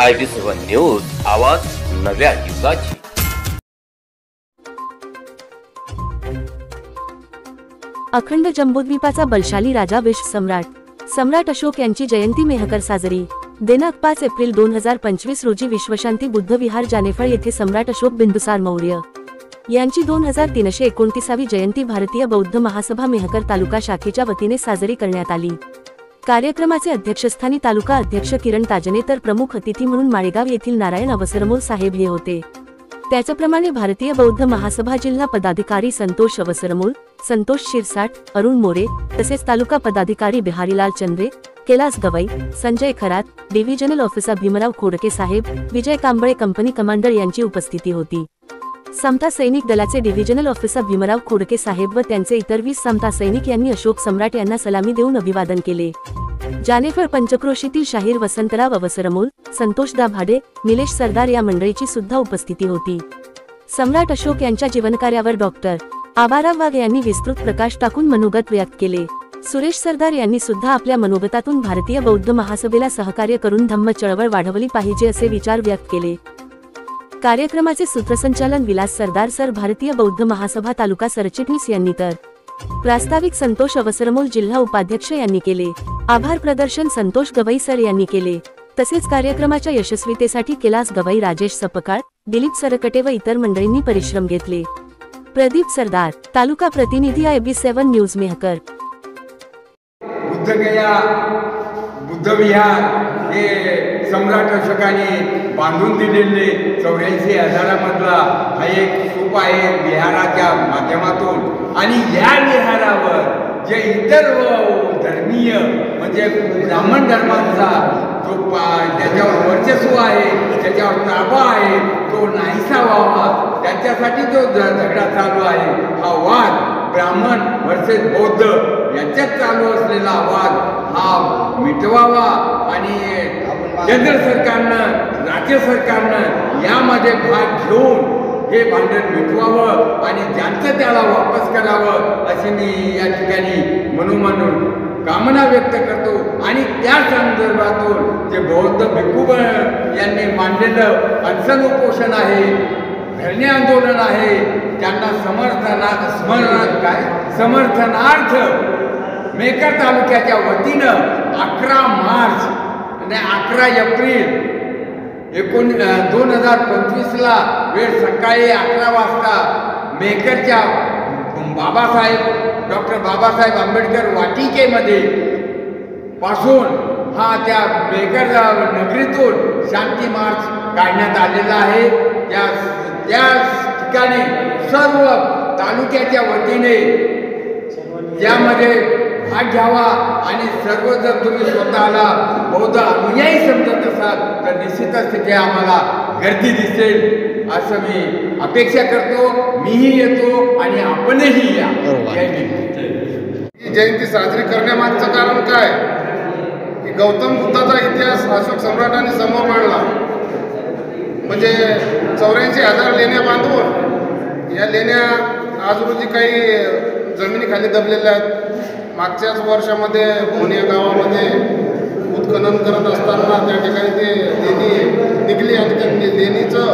IB7 news, आवाज नव्या युगाची। अखंड जम्बूद्वीपाचा बलशाली राजा विश्व सम्राट अशोक यांची जयंती मेहकर साजरी। दिनांक 5 एप्रिल 2025 रोजी विश्वशांती बुद्ध विहार जानेफळ येथे सम्राट अशोक बिंदुसार मौर्य यांची 2329वी जयंती भारतीय बौद्ध महासभा मेहकर तालुका शाखेच्या वतीने साजरी करण्यात आली। कार्यक्रमाचे अध्यक्षस्थानी तालुका अध्यक्ष किरण ताजने तर प्रमुख अतिथी म्हणून माळेगाव येथील नारायण अवसरमोल साहेब हे होते। त्याचप्रमाणे भारतीय बौद्ध महासभा जिल्हा पदाधिकारी संतोष अवसरमोल, संतोष शिरसाट, अरुण मोरे तसेच तालुका पदाधिकारी बिहारीलाल चंद्रे, कैलास गवई, संजय खरात, डिव्हिजनल ऑफिसर भीमराव खोडके साहेब, विजय कांबळे कंपनी कमांडर यांची उपस्थिती होती। समता सैनिक दलाचे डिव्हिजनल ऑफिसर भीमराव खोडके साहेब व त्यांचे इतर 20 समता सैनिक यांनी अशोक सम्राट यांना सलामी देऊन अभिवादन केले। जानेफळ पंचक्रोशीतील शाहीर वसंतराव अवसरमोल, संतोष दाभाडे, निलेश सरदार या मंडळीची सुद्धा उपस्थिती होती। सम्राट अशोक यांच्या जीवनकार्यावर डॉक्टर आबाराव वाघ यांनी विस्तृत प्रकाश टाकून मनोगत व्यक्त केले। सुरेश सरदार यांनी सुद्धा आपल्या मनोगतातून भारतीय बौद्ध महासभेला सहकार्य करून धम्म चळवळ वाढवली पाहिजे असे विचार व्यक्त केले। कार्यक्रमाचे सूत्रसंचालन विलास सरदार सर भारतीय बौद्ध महासभा तालुका सरचिटणीस यांनी तर प्रास्ताविक संतोष अवसरमोल जिल्हा उपाध्यक्ष यांनी केले। आभार प्रदर्शन संतोष गवई सर यांनी केले। तसेच कार्यक्रमाच्या यशस्वीतेसाठी कैलास गवई, राजेश सपकाळ, दिलीप सरकटे व इतर मंडळींनी परिश्रम घेतले। प्रदीप सरदार, तालुका प्रतिनिधी IB7 न्यूज मेहकर। बुद्धगया बुद्ध विहार हे सम्राट अशोकाने बांधून दिलेले 84,000 मधला हा एक स्तूप आहे विहाराच्या माध्यमातून। आणि या विहारावर जे इतर धर्मीय म्हणजे ब्राह्मण धर्माचा जो त्याच्यावर वर्चस्व आहे, त्याच्यावर ताबा आहे, तो नाहीसा व्हावा त्याच्यासाठी जो झगडा चालू आहे, हा वाद ब्राह्मण वर्सेस बौद्ध याच्यात चालू असलेला वाद हा मिटवावा आणि केंद्र सरकारनं, राज्य सरकारनं यामध्ये भाग घेऊन हे भांडण मिटवावं आणि ज्यांचं त्याला वापस करावं अशी मी या ठिकाणी म्हणून कामना व्यक्त करतो। आणि त्या संदर्भातून जे बौद्ध भिक्खू यांनी मांडलेलं अनशन उपोषण आहे, धरणे आंदोलन आहे, त्यांना समर्थनार्थ मेहकर तालुक्याच्या वतीनं 11 मार्च आणि 11 एप्रिल 2025ला वेळ सकाळी 11 वाजता मेहकरच्या डॉक्टर बाबासाहेब आंबेडकर वाटिकेमध्ये पासून हा त्या मेहकर नगरीतून शांती मार्च काढण्यात आलेला आहे। त्या ठिकाणी सर्व तालुक्याच्या वतीने त्यामध्ये भाग घ्यावा आणि सर्व जर तुम्ही स्वतःला बौद्ध अनुयायी समजत असाल तर निश्चितच तिथे आम्हाला गर्दी दिसेल असं मी अपेक्षा करतो। मीही येतो आणि आपणही या। ही जयंती साजरी करण्यामागचं कारण काय की गौतम बुद्धाचा इतिहास अशोक सम्राटांनी समोर मांडला। म्हणजे 84,000 लेण्या बांधून या लेण्या आज रोजी काही जमिनीखाली दबलेल्या आहेत। मागच्याच वर्षामध्ये भोन या गावामध्ये उत्खनन करत असताना त्या ठिकाणी ते लेणी निघली आणि त्या लेणीचं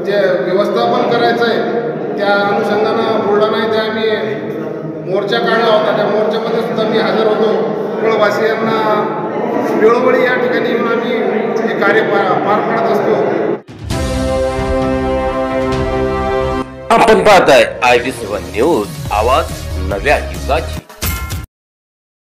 जे व्यवस्थापन करायचं आहे त्या अनुषंगानं बुलढाणा इथे आम्ही मोर्चा काढला होता। त्या मोर्चामध्ये सुद्धा मी हजर होतो। कुळवासियांना वेळोवेळी या ठिकाणी येऊन आम्ही हे कार्य पार पाडत असतो। आपण पाहताय IB7 न्यूज, आवाज नव्या युगाची।